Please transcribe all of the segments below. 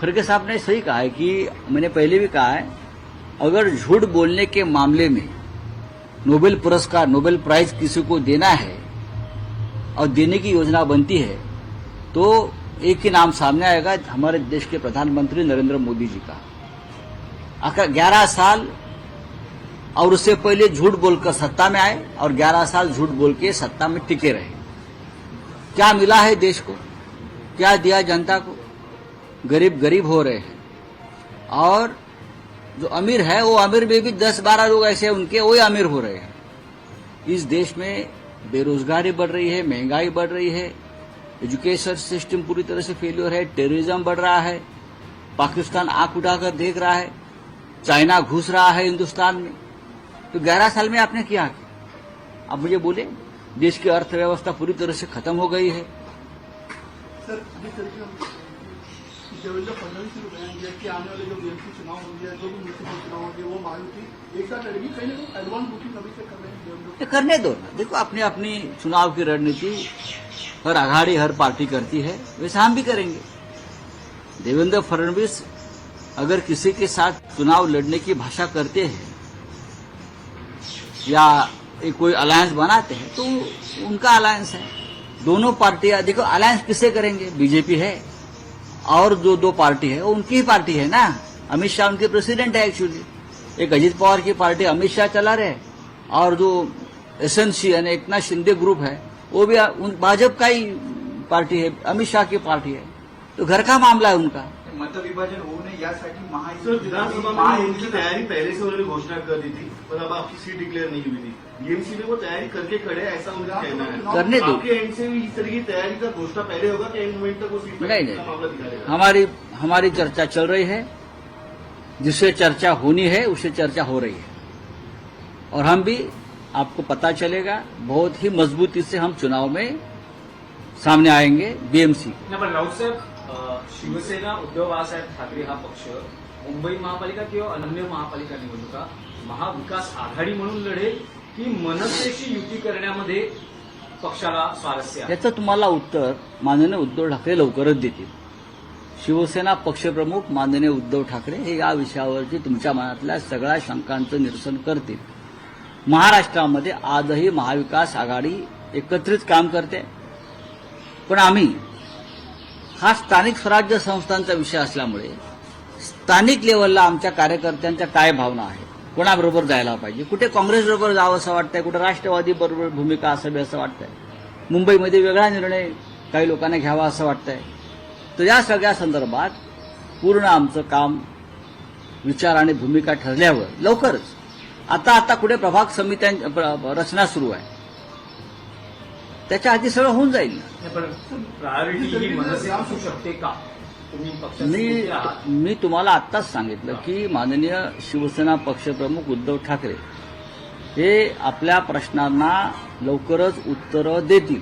खड़गे साहब ने सही कहा है कि मैंने पहले भी कहा है, अगर झूठ बोलने के मामले में नोबेल पुरस्कार, नोबेल प्राइज किसी को देना है और देने की योजना बनती है तो एक ही नाम सामने आएगा, हमारे देश के प्रधानमंत्री नरेंद्र मोदी जी का। आखिर 11 साल और उससे पहले झूठ बोलकर सत्ता में आए और 11 साल झूठ बोल के सत्ता में टिके रहे। क्या मिला है देश को, क्या दिया जनता को? गरीब गरीब हो रहे हैं और जो अमीर है वो अमीर में भी 10-12 लोग ऐसे उनके वही अमीर हो रहे हैं। इस देश में बेरोजगारी बढ़ रही है, महंगाई बढ़ रही है, एजुकेशन सिस्टम पूरी तरह से फेल्योर है, टेररिज्म बढ़ रहा है, पाकिस्तान आंख उठाकर देख रहा है, चाइना घुस रहा है हिंदुस्तान में। तो 11 साल में आपने क्या किया? आप मुझे बोले, देश की अर्थव्यवस्था पूरी तरह से खत्म हो गई है। सर, देवेंद्र फडणवीस ने बयान दिया कि आने वाले जो बीएमसी चुनाव होंगे, जो भी म्यूनिसिपल चुनाव होंगे, वो मायावती एक साथ लड़ेगी। कहीं ना कहीं एडवांस बुकिंग अभी से कर रहे हैं। करने दो ना, देखो अपनी अपनी चुनाव की रणनीति हर आघाड़ी, हर पार्टी करती है, वैसे हम भी करेंगे। देवेंद्र फडणवीस अगर किसी के साथ चुनाव लड़ने की भाषा करते हैं या कोई अलायंस बनाते हैं तो उनका अलायंस है। दोनों पार्टियां, देखो अलायंस किससे करेंगे? बीजेपी है और जो दो पार्टी है वो उनकी ही पार्टी है ना। अमित शाह उनके प्रेसिडेंट है एक्चुअली। एक अजित पवार की पार्टी अमित शाह चला रहे और जो एसएनसी यानी एकनाथ शिंदे ग्रुप है वो भी भाजपा का ही पार्टी है, अमित शाह की पार्टी है। तो घर का मामला है उनका। मत विभाजन होऊ नये यासाठी विधानसभा में उनकी तैयारी पहले से उन्होंने घोषणा कर दी थी, पर अब आपकी सीट डिक्लेयर नहीं हुई थी। बीएमसी में वो तैयारी करके खड़े, ऐसा उनका कहना है। करने दो। आपके एंड से भी इस तरह की तैयारी का घोषणा पहले होगा कि एंड मोमेंट तक वो सीट नहीं, मामला दिखाएगा? हमारी चर्चा चल रही है, जिससे चर्चा होनी है उससे चर्चा हो रही है और हम भी, आपको पता चलेगा, बहुत ही मजबूती से हम चुनाव में सामने आएंगे बीएमसी। पण राऊतसाहेब, शिवसेना उद्धव बाळासाहेब ठाकरे हा पक्ष मुंबई महापालिका किंवा अन्य महापालिका निवडणुका महाविकास आघाडी म्हणून लढेल की मनसेशी युती करण्यामध्ये पक्षाला स्वारस्य आहे? याचं तुम्हाला उत्तर माननीय उद्धव ठाकरे लवकरच देतील। शिवसेना पक्षप्रमुख माननीय उद्धव ठाकरे हे या विषयावरती तुमच्या मनातल्या सगळ्या शंकांचं निरसन करतील। महाराष्ट्रामध्ये आजही महाविकास आघाडी एकत्रित काम करते, पण आम्ही हा स्थानिक स्वराज्य संस्थांचा विषय असल्यामुळे स्थानिक लेवलला आमच्या कार्यकर्त्यांच्या काय भावना आहे, कोणाबरोबर जायला पाहिजे, कुठे काँग्रेसबरोबर जावं असं वाटतंय, कुठे राष्ट्रवादी बरोबर भूमिका असावी असं वाटतंय, मुंबईमध्ये वेगळा निर्णय काही लोकांना घ्यावा असं वाटतंय। तर या सगळ्या संदर्भात पूर्ण आमचं काम, विचार आणि भूमिका ठरल्यावर लवकरच, आता कुठे प्रभाग समित्यांची रचना सुरू आहे, त्याच्या आधी सगळं होऊन जाईल। पण प्रायोरिटी ही मनसे असू शकते का? तुम्ही पक्षात मी तुम्हाला आत्ताच सांगितलं की माननीय शिवसेना पक्षप्रमुख उद्धव ठाकरे हे आपल्या प्रश्नांना लवकरच उत्तरं देतील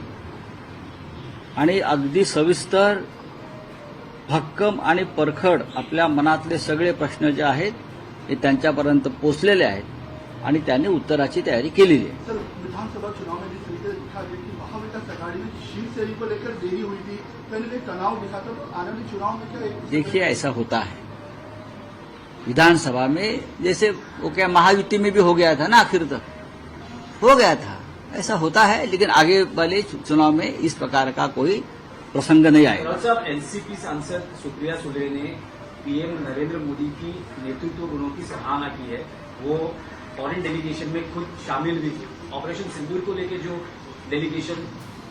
आणि अगदी सविस्तर, भक्कम आणि परखड आपल्या मनातले सगळे प्रश्न जे आहेत हे त्यांच्यापर्यंत पोहोचलेले आहेत आणि त्यांनी उत्तराची तयारी केलेली आहे। सर, विधानसभा चुनाव में जिस तरीके से दिखा गया कि महाविकास आघाड़ी में शिवसेना को लेकर देरी हुई थी, कहीं न कहीं तनाव दिखा था, तो आने वाले चुनाव में क्या देखिए ऐसा होता है विधानसभा में, जैसे वो क्या महायुति में भी हो गया था ना, आखिर तक हो गया था, ऐसा होता है, लेकिन आगे वाले चुनाव में इस प्रकार का कोई प्रसंग नहीं आएगा। साहब, एनसीपी सांसद सुप्रिया सुले ने पीएम नरेंद्र मोदी की नेतृत्व गुणों की सराहना की है। वो फॉरेन डेलीगेशन में खुद शामिल भी थी। ऑपरेशन सिंदूर को लेकर जो डेलीगेशन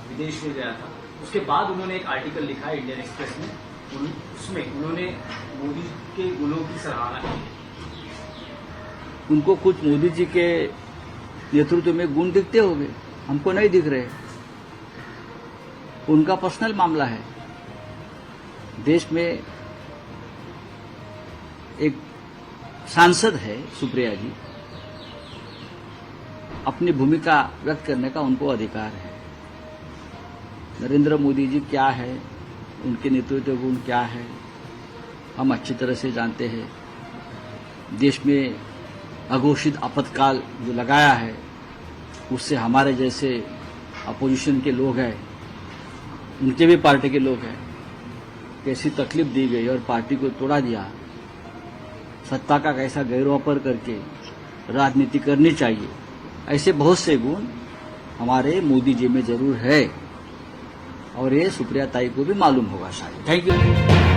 विदेश में गया था, उसके बाद उन्होंने एक आर्टिकल लिखा है इंडियन एक्सप्रेस में, उसमें उन्होंने मोदी के गुणों की सराहना की। उनको कुछ मोदी जी के नेतृत्व में गुण दिखते होंगे, हमको नहीं दिख रहे, उनका पर्सनल मामला है। देश में एक सांसद है सुप्रिया जी, अपनी भूमिका व्यक्त करने का उनको अधिकार है। नरेंद्र मोदी जी क्या है, उनके नेतृत्व गुण क्या है, हम अच्छी तरह से जानते हैं। देश में अघोषित आपातकाल जो लगाया है, उससे हमारे जैसे अपोजिशन के लोग हैं, उनके भी पार्टी के लोग हैं, कैसी तकलीफ दी गई और पार्टी को तोड़ा दिया, सत्ता का कैसा गैरवापर करके राजनीति करनी चाहिए, ऐसे बहुत से गुण हमारे मोदी जी में जरूर है और ये सुप्रिया ताई को भी मालूम होगा शायद। Thank you.